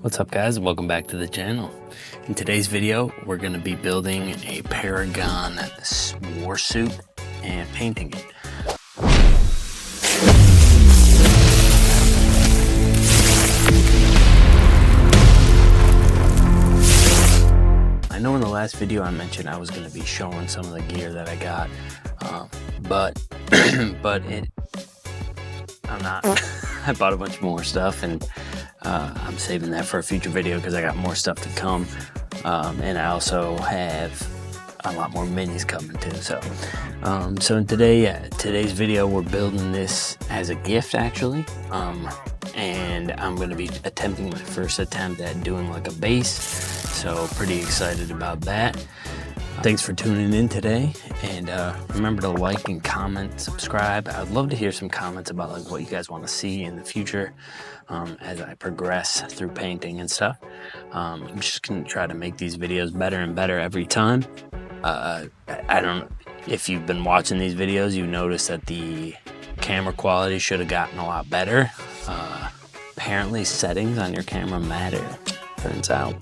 What's up guys, welcome back to the channel. In today's video we're going to be building a Paragon Warsuit and painting it. I know in the last video I mentioned I was going to be showing some of the gear that I got, but I'm not. I bought a bunch more stuff and I'm saving that for a future video because I got more stuff to come, and I also have a lot more minis coming too. So in today's video we're building this as a gift actually, and I'm going to be attempting my first attempt at doing like a base, so pretty excited about that. Thanks for tuning in today, and remember to like and comment, subscribe. I'd love to hear some comments about like what you guys want to see in the future as I progress through painting and stuff. I'm just gonna try to make these videos better and better every time. I don't, if you've been watching these videos, you notice that the camera quality should have gotten a lot better. Apparently settings on your camera matter, turns out.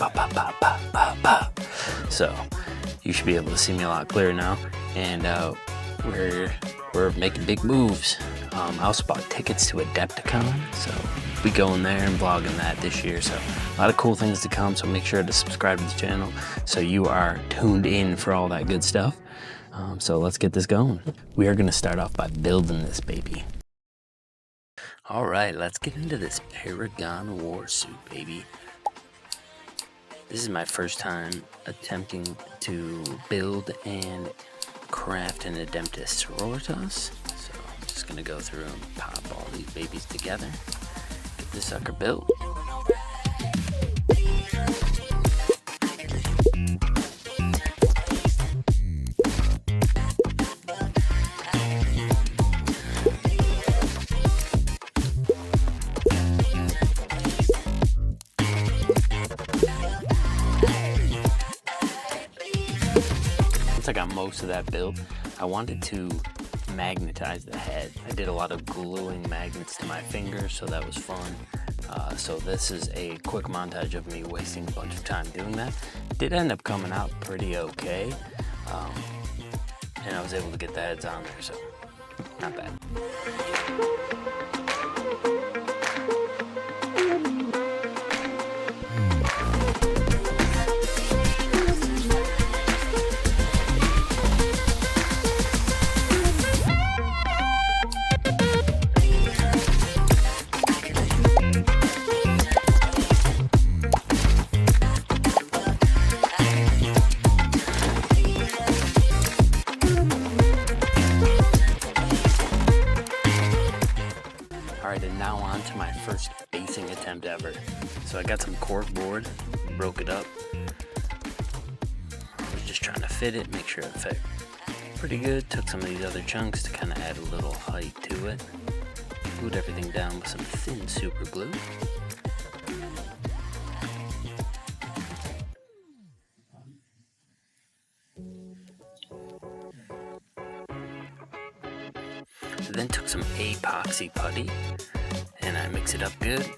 So you should be able to see me a lot clearer now, and we're making big moves. I also bought tickets to Adepticon, so we going there and vlogging that this year. So a lot of cool things to come, so make sure to subscribe to the channel so you are tuned in for all that good stuff. So let's get this going. We are going to start off by building this baby. All right, let's get into this Paragon Warsuit, baby. This is my first time attempting to build and craft an Adeptus Sororitas. So I'm just gonna go through and pop all these babies together, get this sucker built. Once I got most of that built, I wanted to magnetize the head. I did a lot of gluing magnets to my fingers, so that was fun. So this is a quick montage of me wasting a bunch of time doing that. It did end up coming out pretty okay, and I was able to get the heads on there, so not bad. Alright, and now on to my first basing attempt ever. So I got some cork board, broke it up. I was just trying to fit it, make sure it fit pretty good. Took some of these other chunks to kind of add a little height to it. Glued everything down with some thin super glue. Then took some epoxy putty and I mix it up good,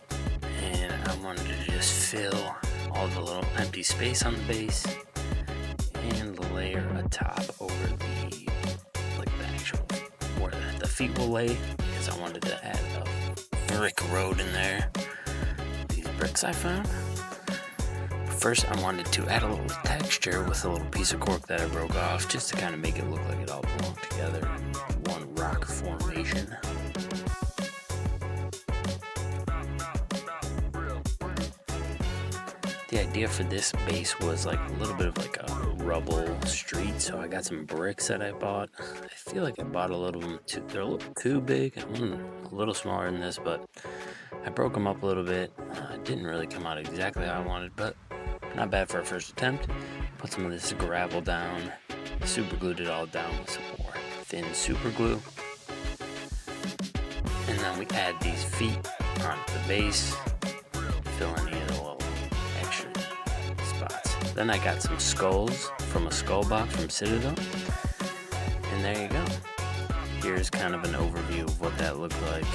and I wanted to just fill all the little empty space on the base and the layer atop over the, like the actual, where the feet will lay, because I wanted to add a brick road in there. These bricks I found. First I wanted to add a little texture with a little piece of cork that I broke off, just to kind of make it look like it all belonged together in one rock formation. The idea for this base was like a little bit of like a rubble street, so I got some bricks that I bought. I feel like I bought a little of them too, they're a little too big. I wanted a little smaller than this, but I broke them up a little bit. It didn't really come out exactly how I wanted, but not bad for a first attempt. Put some of this gravel down, super glued it all down with some more thin super glue. And then we add these feet onto the base, fill any of the little extra spots. Then I got some skulls from a skull box from Citadel. And there you go. Here's kind of an overview of what that looked like.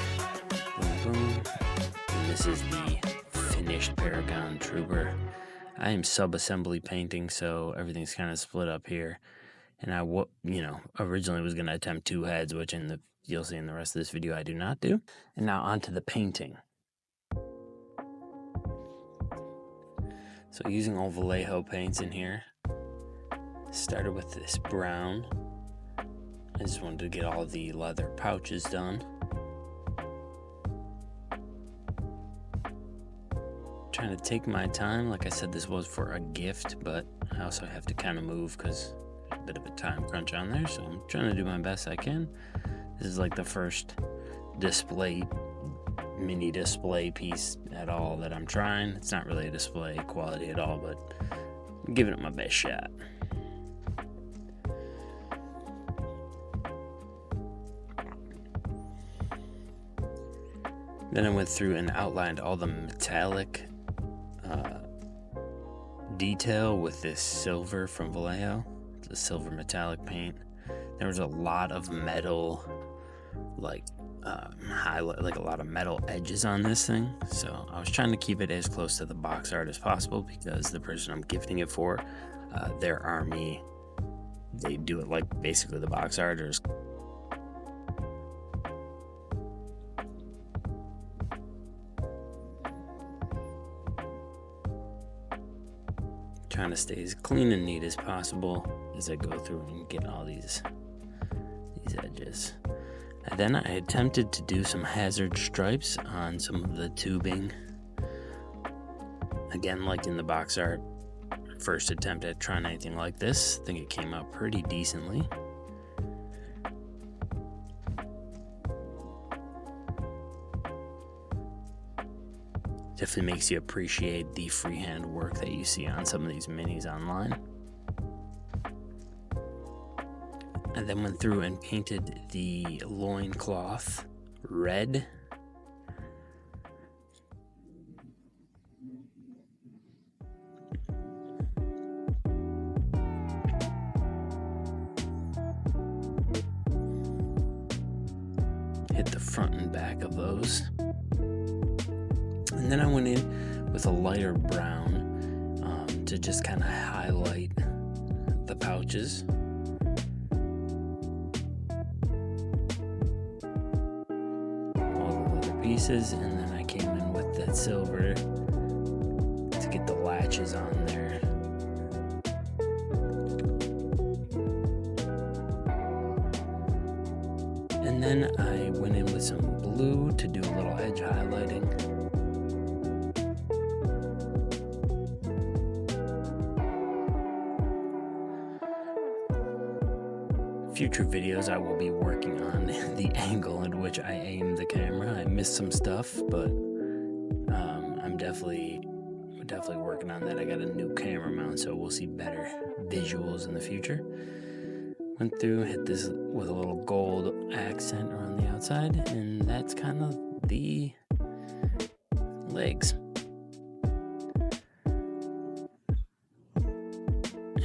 Boom, boom. And this is the finished Paragon Trooper. I am sub-assembly painting, so everything's kind of split up here. And I, originally was going to attempt 2 heads, which you'll see in the rest of this video I do not do. And now onto the painting. So using all Vallejo paints in here. Started with this brown. I just wanted to get all the leather pouches done. Trying to take my time. Like I said, this was for a gift, but I also have to kind of move because there's a bit of a time crunch on there, so I'm trying to do my best I can. This is like the first mini display piece at all that I'm trying. It's not really a display quality at all, but I'm giving it my best shot. Then I went through and outlined all the metallic detail with this silver from Vallejo. It's a silver metallic paint. There was a lot of metal, highlight, like a lot of metal edges on this thing. So I was trying to keep it as close to the box art as possible because the person I'm gifting it for, their army, they do it like basically the box art, or trying to stay as clean and neat as possible as I go through and get all these edges. And then I attempted to do some hazard stripes on some of the tubing. Again, like in the box art, first attempt at trying anything like this. I think it came out pretty decently. Definitely makes you appreciate the freehand work that you see on some of these minis online. And then went through and painted the loincloth red. Hit the front and back of those. And then I went in with a lighter brown to just kind of highlight the pouches. All the leather pieces, and then I came in with that silver to get the latches on there. And then I went in with some blue to do a little edge highlighting. Future videos I will be working on the angle in which I aim the camera. I missed some stuff, but I'm definitely working on that. I got a new camera mount, so we'll see better visuals in the future. Went through, hit this with a little gold accent around the outside, and that's kind of the legs.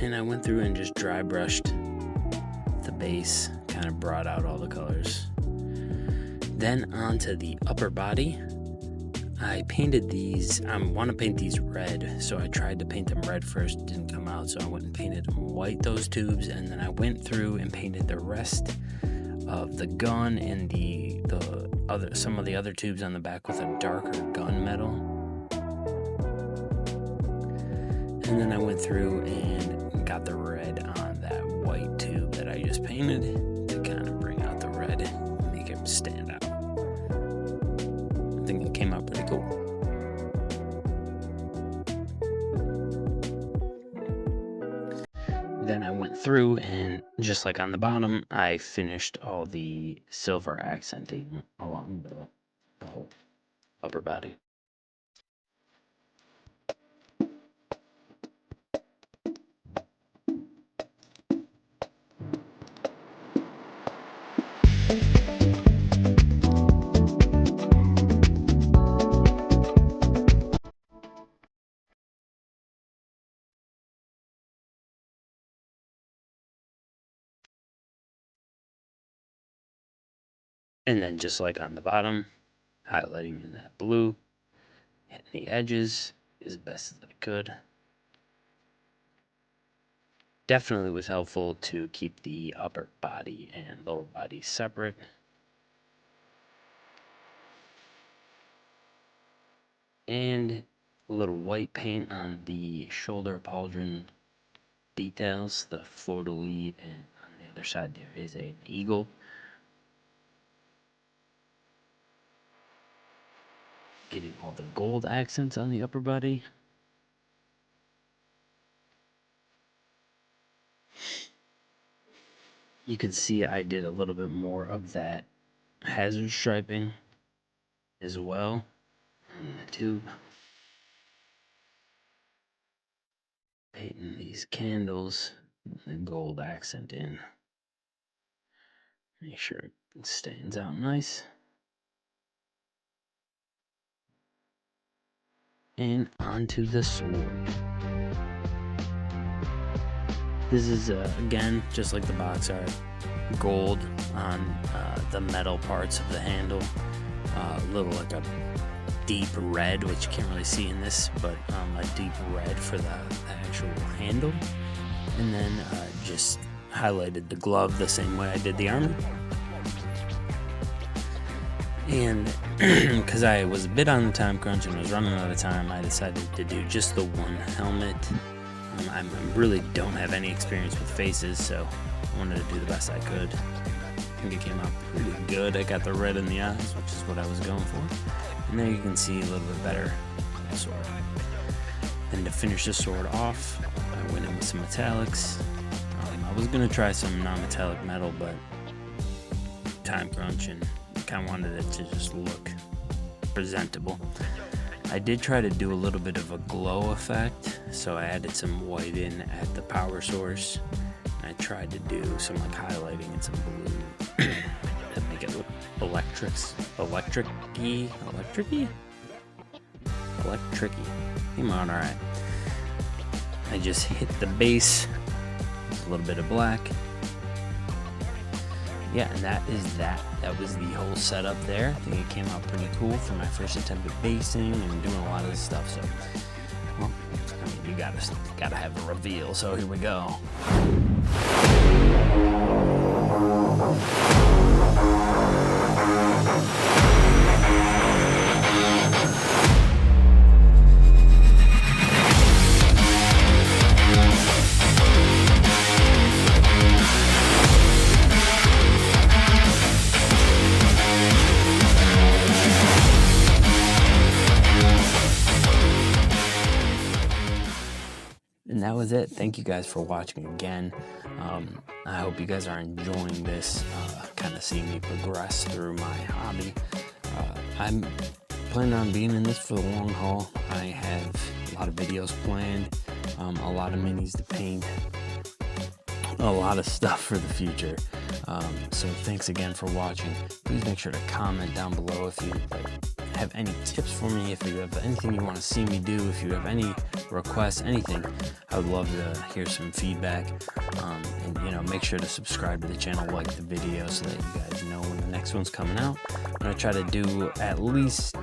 And I went through and just dry brushed the base, kind of brought out all the colors. Then onto the upper body. I painted these, I want to paint these red, so I tried to paint them red first, didn't come out, so I went and painted them white, those tubes, and then I went through and painted the rest of the gun and some of the other tubes on the back with a darker gunmetal. And then I went through and got the red on that white tube that I just painted to kind of bring out the red and make it stand out. I think it came out pretty cool. Then I went through and just like on the bottom, I finished all the silver accenting along the whole upper body. And then just like on the bottom, highlighting in that blue, hitting the edges as best as I could. Definitely was helpful to keep the upper body and lower body separate. And a little white paint on the shoulder pauldron details, the fleur-de-lis, and on the other side there is an eagle. Getting all the gold accents on the upper body. You can see I did a little bit more of that hazard striping as well on the tube. Painting these candles, the gold accent in. Make sure it stands out nice. And onto the sword. This is, again, just like the box art, gold on the metal parts of the handle. A little like a deep red, which you can't really see in this, but a deep red for the actual handle. And then just highlighted the glove the same way I did the armor. And because I was a bit on the time crunch and was running out of time, I decided to do just the one helmet. I really don't have any experience with faces, so I wanted to do the best I could. I think it came out pretty good. I got the red in the eyes, which is what I was going for. And there you can see a little bit better the sword. And to finish the sword off, I went in with some metallics. I was going to try some non-metallic metal, but time crunch, and kind of wanted it to just look presentable. I did try to do a little bit of a glow effect, so I added some white in at the power source. And I tried to do some like highlighting and some blue to make it look electric-y. Came out all right. I just hit the base, a little bit of black. Yeah, and that is that. That was the whole setup there. I think it came out pretty cool for my first attempt at basing and doing a lot of this stuff. So, well, I mean, you gotta have a reveal. So here we go. And that was it. Thank you guys for watching again. I hope you guys are enjoying this, kind of seeing me progress through my hobby. I'm planning on being in this for the long haul. I have a lot of videos planned, a lot of minis to paint, a lot of stuff for the future. So thanks again for watching. Please make sure to comment down below if you have any tips for me, if you have anything you want to see me do, if you have any requests, anything. I would love to hear some feedback. And you know, make sure to subscribe to the channel, like the video, so that you guys know when the next one's coming out. I'm gonna try to do at least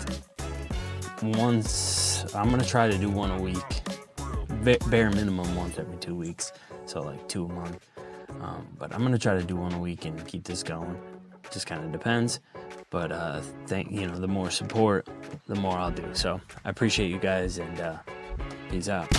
once. I'm gonna try to do one a week, bare minimum once every 2 weeks, so like 2 a month. But I'm gonna try to do one a week and keep this going. Just kind of depends, but the more support, the more I'll do. So I appreciate you guys, and peace out.